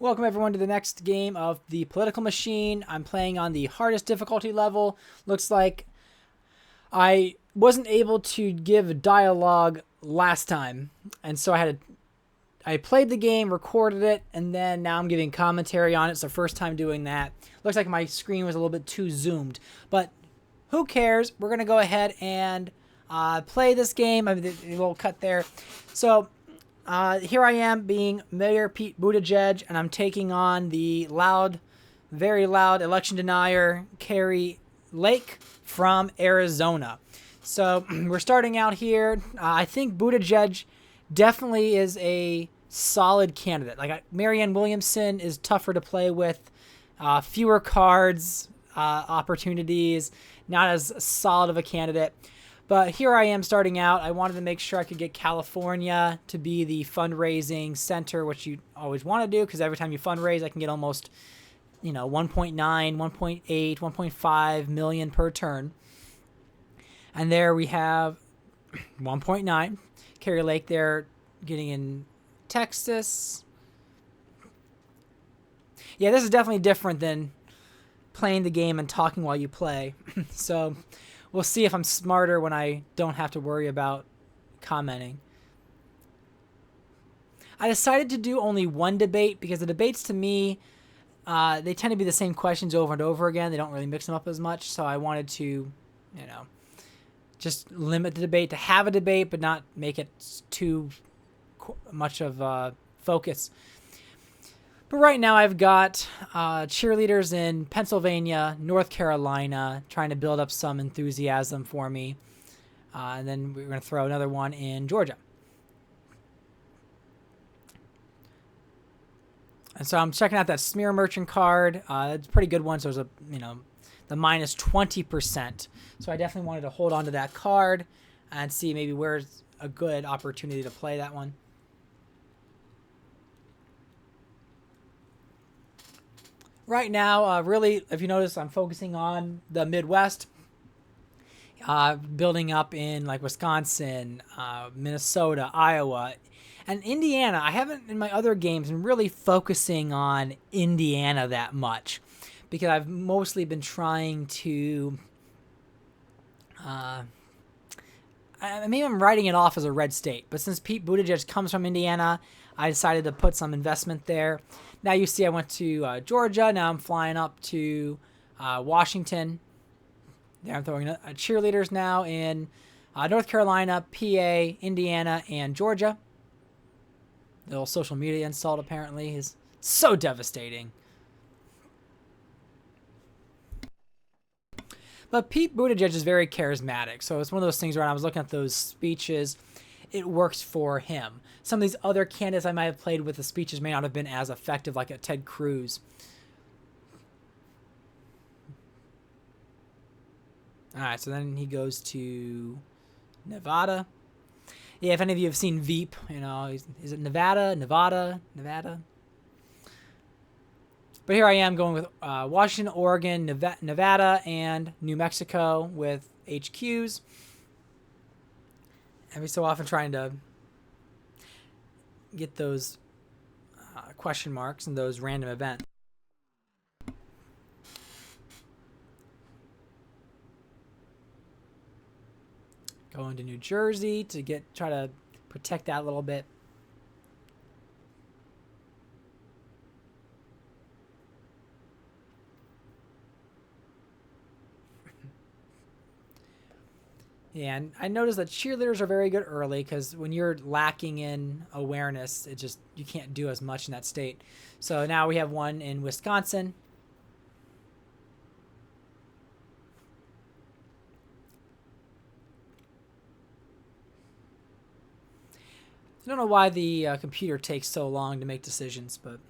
Welcome everyone to the next game of the Political Machine. I'm playing on the hardest difficulty level. Looks like I wasn't able to give dialogue last time, and so I played the game, recorded it, and then now I'm giving commentary on it. It's the first time doing that. Looks like my screen was a little bit too zoomed, but who cares? We're gonna go ahead and play this game. I mean, a little cut there. So. Here I am being Mayor Pete Buttigieg, and I'm taking on the very loud election denier, Kari Lake from Arizona. So we're starting out here. I think Buttigieg definitely is a solid candidate. Like Marianne Williamson is tougher to play with, fewer cards, opportunities, not as solid of a candidate. But here I am starting out. I wanted to make sure I could get California to be the fundraising center, which you always want to do because every time you fundraise, I can get almost, 1.9, 1.8, 1.5 million per turn. And there we have 1.9. Kari Lake there getting in Texas. Yeah, this is definitely different than playing the game and talking while you play. So we'll see if I'm smarter when I don't have to worry about commenting. I decided to do only one debate because the debates to me, they tend to be the same questions over and over again. They don't really mix them up as much. So I wanted to, just limit the debate to have a debate, but not make it too much of a focus. But right now I've got cheerleaders in Pennsylvania, North Carolina, trying to build up some enthusiasm for me. And then we're going to throw another one in Georgia. And so I'm checking out that Smear Merchant card. It's a pretty good one. So there's the minus 20%. So I definitely wanted to hold on to that card and see maybe where's a good opportunity to play that one. Right now, really, if you notice, I'm focusing on the Midwest, building up in like Wisconsin, Minnesota, Iowa, and Indiana. I haven't in my other games been really focusing on Indiana that much because I've mostly been trying to. Maybe I'm writing it off as a red state, but since Pete Buttigieg comes from Indiana, I decided to put some investment there. Now you see I went to Georgia. Now I'm flying up to Washington. There I'm throwing cheerleaders now in North Carolina, PA, Indiana, and Georgia. The little social media installed apparently is so devastating. But Pete Buttigieg is very charismatic. So it's one of those things where I was looking at those speeches, it works for him. Some of these other candidates I might have played with, the speeches may not have been as effective, like a Ted Cruz. All right, so then he goes to Nevada. Yeah, if any of you have seen Veep, is it Nevada? But here I am going with Washington, Oregon, Nevada, and New Mexico with HQs. Every so often trying to get those question marks and those random events. Going to New Jersey to try to protect that a little bit. Yeah, and I noticed that cheerleaders are very good early because when you're lacking in awareness, you can't do as much in that state. So now we have one in Wisconsin. I don't know why the computer takes so long to make decisions, but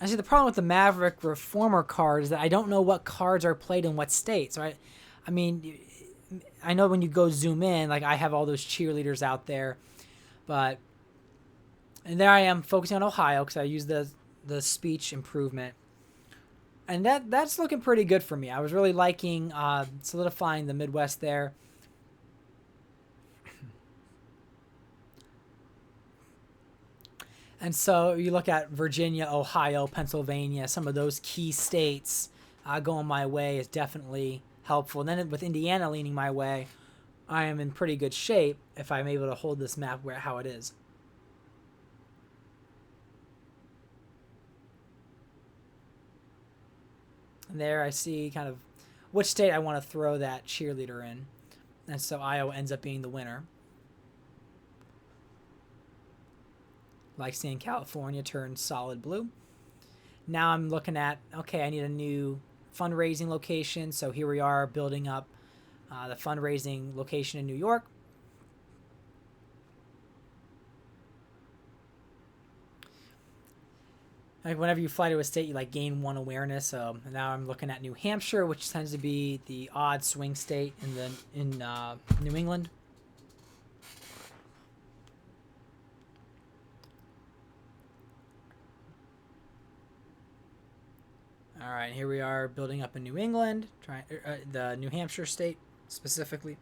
I see the problem with the Maverick Reformer card is that I don't know what cards are played in what states. So I mean, I know when you go zoom in, like I have all those cheerleaders out there, and there I am focusing on Ohio because I use the speech improvement, and that's looking pretty good for me. I was really liking solidifying the Midwest there. And so you look at Virginia, Ohio, Pennsylvania, some of those key states going my way is definitely helpful. And then with Indiana leaning my way, I am in pretty good shape if I'm able to hold this map how it is. And there I see kind of which state I want to throw that cheerleader in. And so Iowa ends up being the winner. Like seeing California turn solid blue. Now I'm looking at, okay, I need a new fundraising location. So here we are building up the fundraising location in New York. Like whenever you fly to a state, you like gain 1 awareness. So now I'm looking at New Hampshire, which tends to be the odd swing state in New England. All right, here we are building up in New England, the New Hampshire state specifically.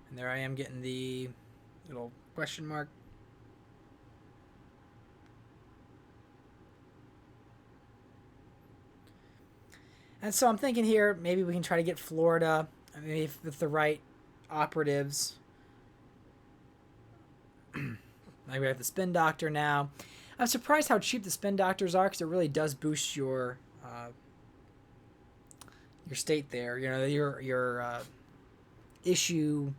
And there I am getting the little question mark. And so I'm thinking here, maybe we can try to get Florida, maybe with the right operatives. Like we have the spin doctor now. I'm surprised how cheap the spin doctors are because it really does boost your state there. You know, your issue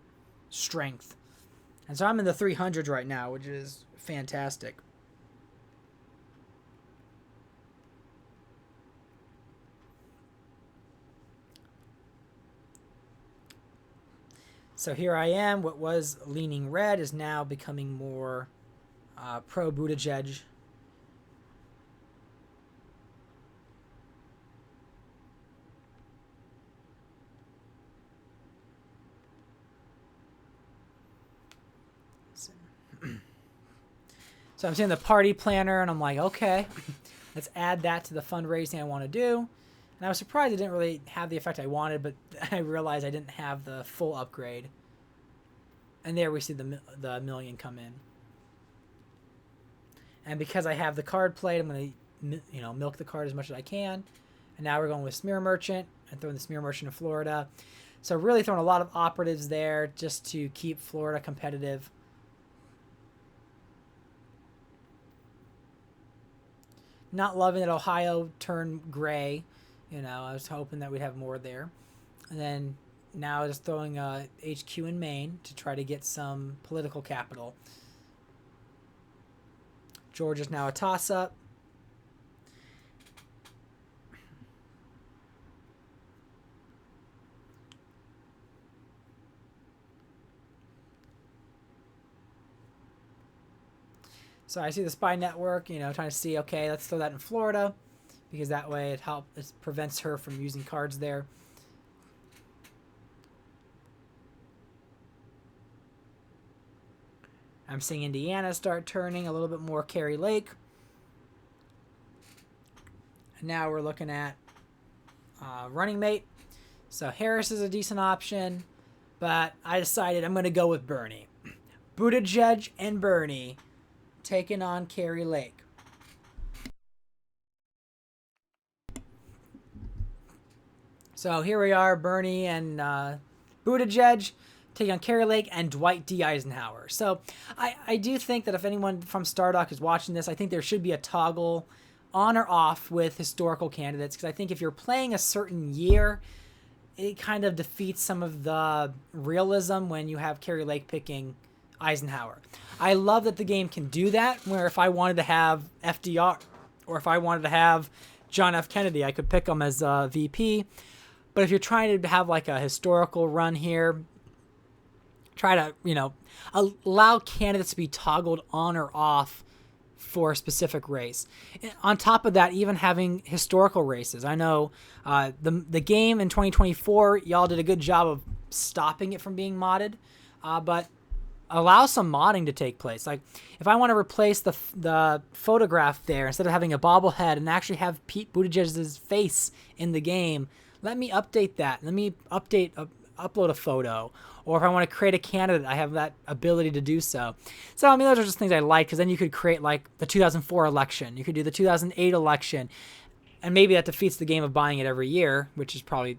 strength. And so I'm in the 300s right now, which is fantastic. So here I am. What was leaning red is now becoming more pro Buttigieg. So I'm seeing the party planner, and I'm like, okay, let's add that to the fundraising I want to do. And I was surprised it didn't really have the effect I wanted, but I realized I didn't have the full upgrade. And there we see the million come in. And because I have the card played, I'm going to milk the card as much as I can. And now we're going with Smear Merchant and throwing the Smear Merchant in Florida. So really throwing a lot of operatives there just to keep Florida competitive. Not loving that Ohio turned gray. You know, I was hoping that we'd have more there. And then now just throwing HQ in Maine to try to get some political capital. Georgia's now a toss-up. So I see the spy network, trying to see, okay, let's throw that in Florida because that way it prevents her from using cards there. I'm seeing Indiana start turning a little bit more Carrie Lake. And now we're looking at running mate. So Harris is a decent option, but I decided I'm going to go with Bernie. Buttigieg and Bernie taking on Carrie Lake. So here we are, Bernie and Buttigieg taking on Carrie Lake and Dwight D. Eisenhower. So I do think that if anyone from Stardock is watching this, I think there should be a toggle on or off with historical candidates, because I think if you're playing a certain year, it kind of defeats some of the realism when you have Carrie Lake picking Eisenhower. I love that the game can do that, where if I wanted to have FDR or if I wanted to have John F. Kennedy, I could pick him as VP. But if you're trying to have like a historical run here, try to, allow candidates to be toggled on or off for a specific race. On top of that, even having historical races. I know the game in 2024, y'all did a good job of stopping it from being modded, but allow some modding to take place. Like if I want to replace the photograph there, instead of having a bobblehead and actually have Pete Buttigieg's face in the game, let me update that. Let me upload a photo. Or if I want to create a candidate, I have that ability to do so. So, I mean, those are just things I like, because then you could create like the 2004 election. You could do the 2008 election. And maybe that defeats the game of buying it every year, which is probably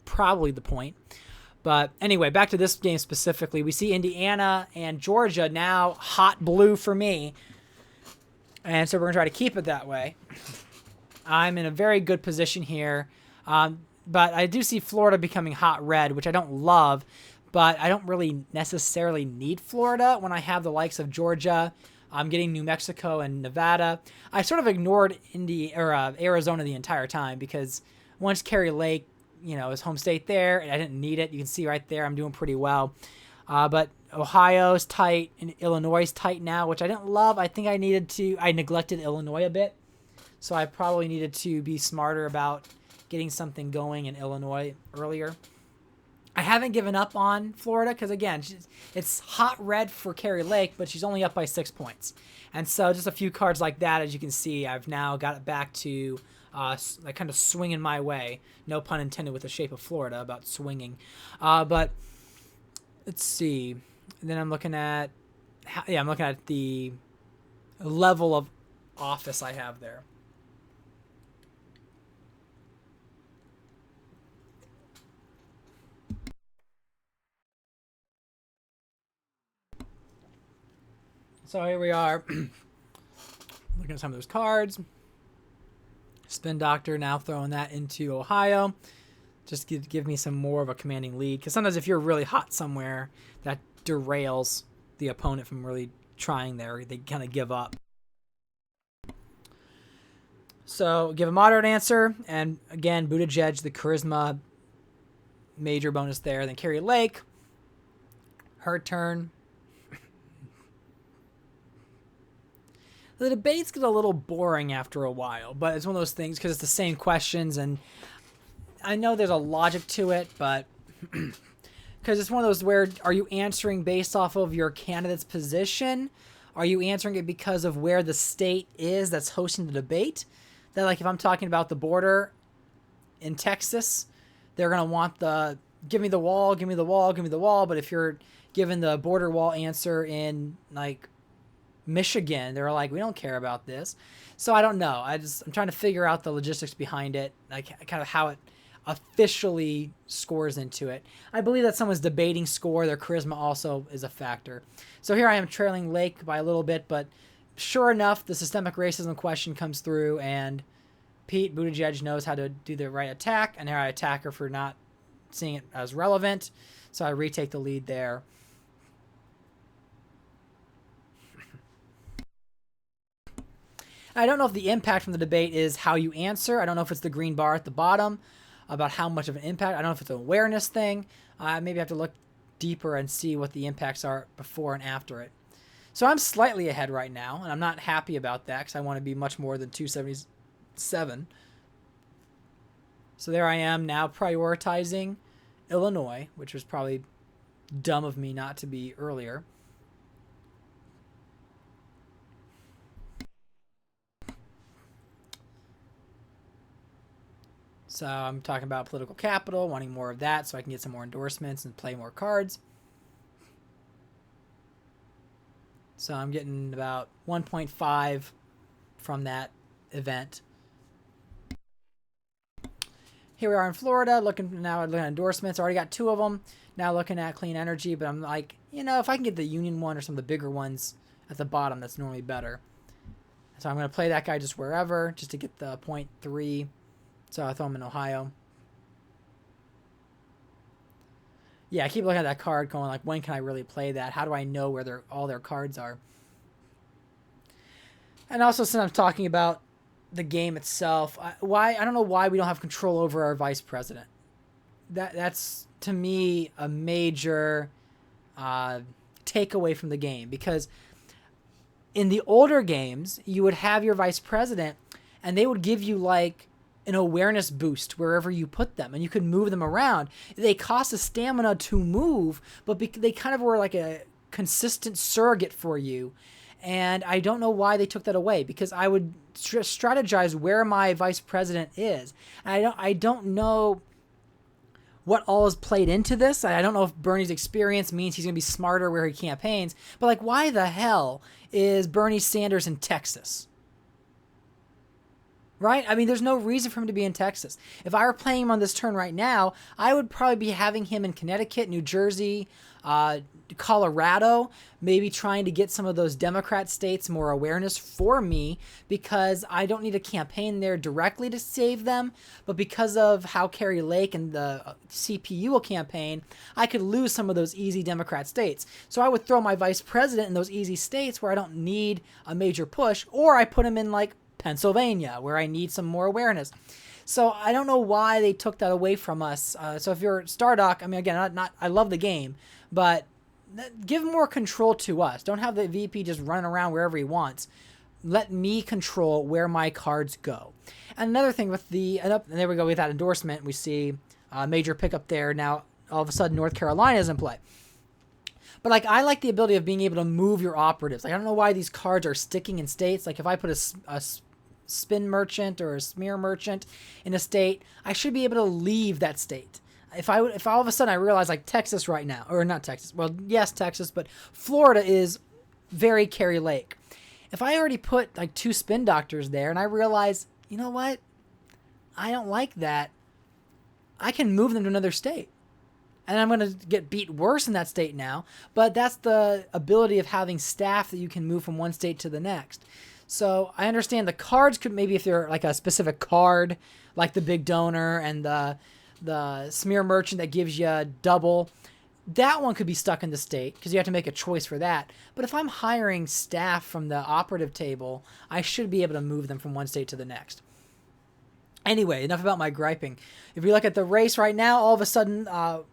the point. But anyway, back to this game specifically. We see Indiana and Georgia now hot blue for me. And so we're going to try to keep it that way. I'm in a very good position here. But I do see Florida becoming hot red, which I don't love. But I don't really necessarily need Florida when I have the likes of Georgia. I'm getting New Mexico and Nevada. I sort of ignored Arizona the entire time, because once Kerry Lake, is home state there, and I didn't need it. You can see right there I'm doing pretty well. But Ohio's tight and Illinois is tight now, which I didn't love. I think I neglected Illinois a bit. So I probably needed to be smarter about getting something going in Illinois earlier. I haven't given up on Florida because, again, it's hot red for Kerry Lake, but she's only up by 6 points. And so just a few cards like that, as you can see, I've now got it back to like kind of swinging my way. No pun intended with the shape of Florida about swinging. But let's see. And then I'm looking at the level of office I have there. So here we are, looking at some of those cards. Spin Doctor, now throwing that into Ohio, just to give me some more of a commanding lead. Because sometimes if you're really hot somewhere, that derails the opponent from really trying there. They kind of give up. So give a moderate answer, and again, Buttigieg, the charisma, major bonus there. Then Kerry Lake, her turn. The debates get a little boring after a while, but it's one of those things because it's the same questions, and I know there's a logic to it, but because it's one of those where, are you answering based off of your candidate's position? Are you answering it because of where the state is that's hosting the debate? That, like, if I'm talking about the border in Texas, they're going to want the give me the wall, give me the wall, give me the wall. But if you're given the border wall answer in, like, Michigan, they're like, we don't care about this. So I don't know. I'm trying to figure out the logistics behind it, like kind of how it officially scores into it. I believe that someone's debating score, their charisma also is a factor. So here I am trailing Lake by a little bit, but sure enough, the systemic racism question comes through, and Pete Buttigieg knows how to do the right attack, and here I attack her for not seeing it as relevant. So I retake the lead there. I don't know if the impact from the debate is how you answer. I don't know if it's the green bar at the bottom about how much of an impact. I don't know if it's an awareness thing. Maybe I have to look deeper and see what the impacts are before and after it. So I'm slightly ahead right now, and I'm not happy about that because I want to be much more than 277. So there I am now prioritizing Illinois, which was probably dumb of me not to be earlier. So I'm talking about political capital, wanting more of that so I can get some more endorsements and play more cards. So I'm getting about 1.5 from that event. Here we are in Florida, looking at endorsements. I already got 2 of them. Now looking at clean energy, but I'm like, if I can get the union one or some of the bigger ones at the bottom, that's normally better. So I'm going to play that guy just wherever, just to get the 0.3. So I throw him in Ohio. Yeah, I keep looking at that card going like, when can I really play that? How do I know where all their cards are? And also, since I'm talking about the game itself, I don't know why we don't have control over our vice president. That's, to me, a major takeaway from the game. Because in the older games, you would have your vice president, and they would give you, like, an awareness boost wherever you put them, and you could move them around. They cost a stamina to move, but they kind of were like a consistent surrogate for you. And I don't know why they took that away, because I would strategize where my vice president is. And I don't know what all is played into this. I don't know if Bernie's experience means he's going to be smarter where he campaigns, but like, why the hell is Bernie Sanders in Texas? Right? I mean, there's no reason for him to be in Texas. If I were playing him on this turn right now, I would probably be having him in Connecticut, New Jersey, Colorado, maybe trying to get some of those Democrat states more awareness for me, because I don't need a campaign there directly to save them, but because of how Kari Lake and the CPU will campaign, I could lose some of those easy Democrat states. So I would throw my vice president in those easy states where I don't need a major push, or I put him in like Pennsylvania, where I need some more awareness. So I don't know why they took that away from us. So if you're Stardock, I mean, again, not I love the game, but give more control to us. Don't have the VP just run around wherever he wants. Let me control where my cards go. And another thing with and there we go with that endorsement, we see a major pickup there. Now all of a sudden North Carolina is in play. But like, I like the ability of being able to move your operatives. Like, I don't know why these cards are sticking in states. Like, if I put a spin merchant or a smear merchant in a state, I should be able to leave that state. If all of a sudden I realize, like, Texas right now, or not Texas, well, yes, Texas, but Florida is very Kari Lake. If I already put like 2 spin doctors there and I realize, you know what, I don't like that, I can move them to another state. And I'm going to get beat worse in that state now, but that's the ability of having staff that you can move from one state to the next. So I understand the cards could, maybe if they're like a specific card, like the big donor and the smear merchant that gives you double, that one could be stuck in the state because you have to make a choice for that. But if I'm hiring staff from the operative table, I should be able to move them from one state to the next. Anyway, enough about my griping. If we look at the race right now, all of a sudden,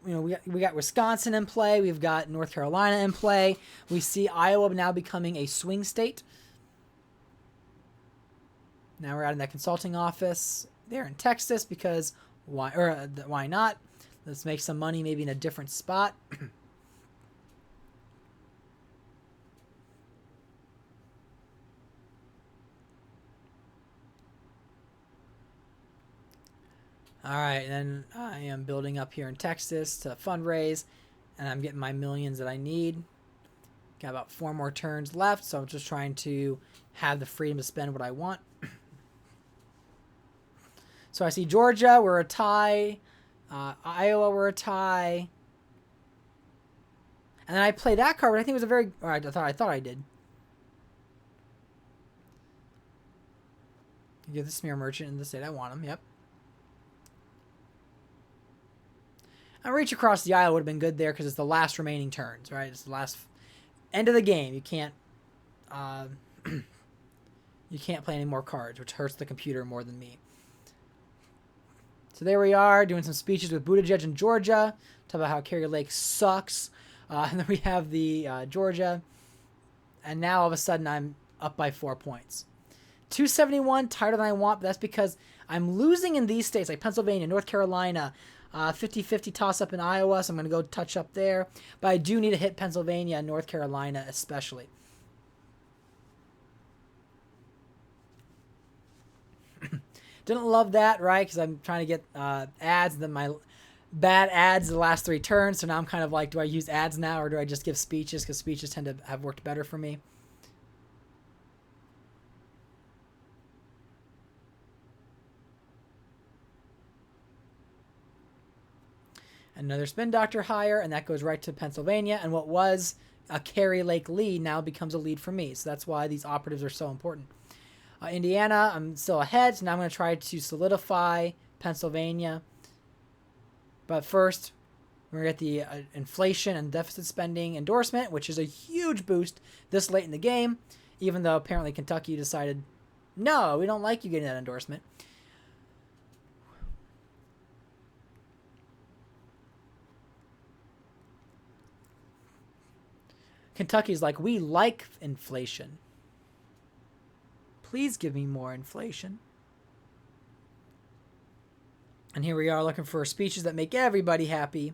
we got Wisconsin in play. We've got North Carolina in play. We see Iowa now becoming a swing state. Now we're out in that consulting office. They're in Texas because why not? Let's make some money maybe in a different spot. All right, and then I am building up here in Texas to fundraise, and I'm getting my millions that I need. Got about 4 more turns left, so I'm just trying to have the freedom to spend what I want. So I see Georgia, we're a tie. Iowa, we're a tie. And then I play that card, but I think it was a very... Or I thought I did. Give the smear merchant in the state I want him, yep. A reach across the aisle would have been good there because it's the last remaining turns, right? It's the last end of the game. You can't you can't play any more cards, which hurts the computer more than me. So there we are, doing some speeches with Buttigieg in Georgia. Talk about how Kari Lake sucks. And then we have the Georgia. And now all of a sudden I'm up by 4 points. 271, tighter than I want, but that's because I'm losing in these states like Pennsylvania, North Carolina, 50-50 toss-up in Iowa, so I'm going to go touch up there. But I do need to hit Pennsylvania and North Carolina especially. Didn't love that, right? Because I'm trying to get ads, and then my bad ads the last 3 turns. So now I'm kind of like, do I use ads now or do I just give speeches? Because speeches tend to have worked better for me. Another spin doctor higher, and that goes right to Pennsylvania. And what was a Kari Lake lead now becomes a lead for me. So that's why these operatives are so important. Indiana, I'm still ahead, so now I'm going to try to solidify Pennsylvania. But first, we're going to get the inflation and deficit spending endorsement, which is a huge boost this late in the game, even though apparently Kentucky decided, no, we don't like you getting that endorsement. Kentucky's like, we like inflation. Please give me more inflation. And here we are looking for speeches that make everybody happy.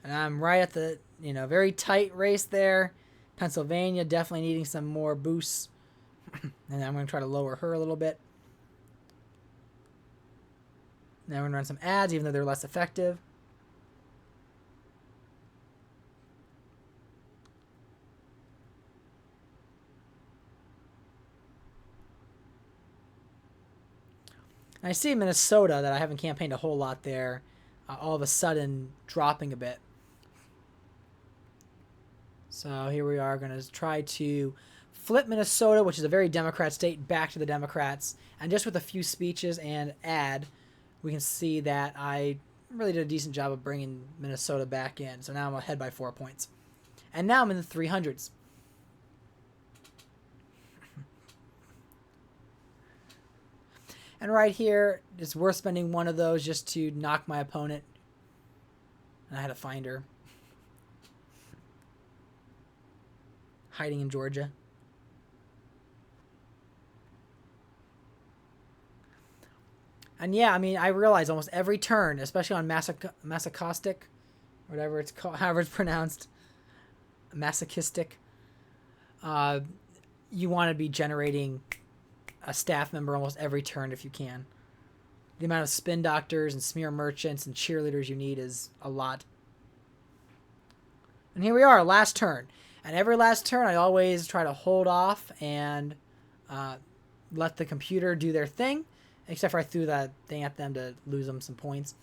And I'm right at the, very tight race there. Pennsylvania definitely needing some more boosts. And I'm going to try to lower her a little bit. Now we're going to run some ads, even though they're less effective. And I see Minnesota, that I haven't campaigned a whole lot there, all of a sudden dropping a bit. So here we are going to try to flip Minnesota, which is a very Democrat state, back to the Democrats. And just with a few speeches and ad, we can see that I really did a decent job of bringing Minnesota back in. So now I'm ahead by 4 points. And now I'm in the 300s. And right here, it's worth spending one of those just to knock my opponent. And I had to find her. Hiding in Georgia. And yeah, I mean, I realize almost every turn, especially on masochistic, whatever it's called, however it's pronounced, masochistic, you want to be generating a staff member almost every turn if you can. The amount of spin doctors and smear merchants and cheerleaders you need is a lot. And here we are, last turn. And every last turn, I always try to hold off and let the computer do their thing, except for I threw that thing at them to lose them some points.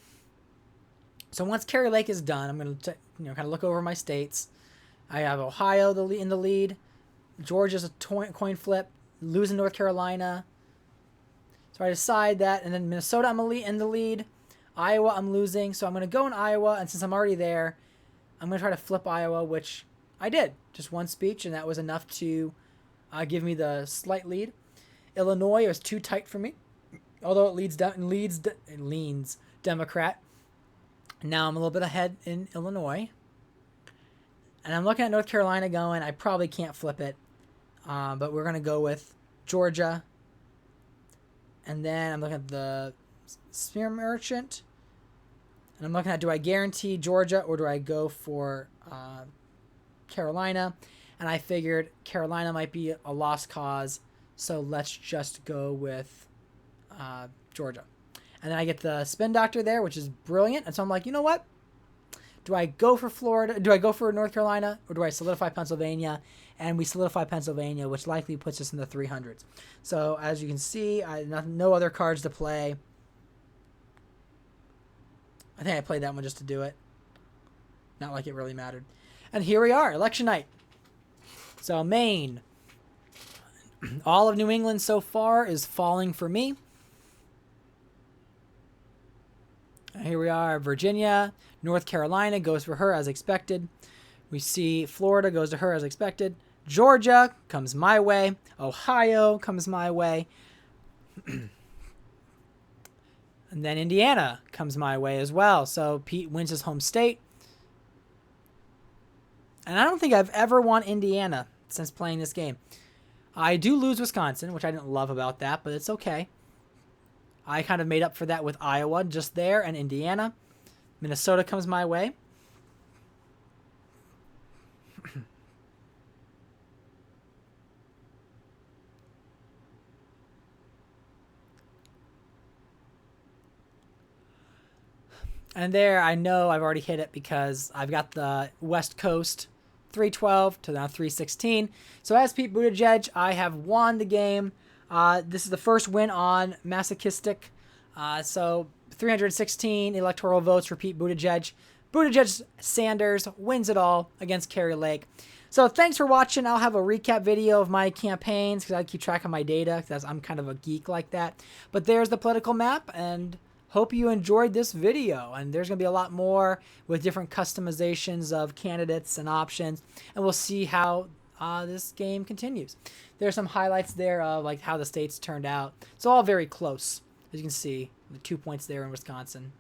So once Kari Lake is done, I'm going to kind of look over my states. I have Ohio in the lead. Georgia's a coin flip. Losing North Carolina. So I decide that. And then Minnesota, I'm in the lead. Iowa, I'm losing. So I'm going to go in Iowa. And since I'm already there, I'm going to try to flip Iowa, which I did. Just one speech, and that was enough to give me the slight lead. Illinois was too tight for me, although it leans Democrat. Now I'm a little bit ahead in Illinois. And I'm looking at North Carolina going, I probably can't flip it. But we're going to go with Georgia. And then I'm looking at the Spear Merchant. And I'm looking at, do I guarantee Georgia or do I go for Carolina? And I figured Carolina might be a lost cause. So let's just go with Georgia. And then I get the spin doctor there, which is brilliant. And so I'm like, you know what? Do I go for Florida? Do I go for North Carolina? Or do I solidify Pennsylvania? And we solidify Pennsylvania, which likely puts us in the 300s. So as you can see, no other cards to play. I think I played that one just to do it. Not like it really mattered. And here we are, election night. So Maine. All of New England so far is falling for me. Here we are, Virginia. North Carolina goes for her as expected. We see Florida goes to her as expected. Georgia comes my way. Ohio comes my way. And then Indiana comes my way as well. So Pete wins his home state. And I don't think I've ever won Indiana since playing this game. I do lose Wisconsin, which I didn't love about that, but it's okay. I kind of made up for that with Iowa just there and Indiana. Minnesota comes my way. And there, I know I've already hit it because I've got the West Coast 312 to now 316. So as Pete Buttigieg, I have won the game. This is the first win on masochistic. So 316 electoral votes for Pete Buttigieg. Buttigieg Sanders wins it all against Kari Lake. So thanks for watching. I'll have a recap video of my campaigns because I keep track of my data because I'm kind of a geek like that. But there's the political map, and hope you enjoyed this video. And there's going to be a lot more with different customizations of candidates and options. And we'll see how this game continues. There's some highlights there of like how the states turned out. It's all very close. As you can see, the 2 points there in Wisconsin.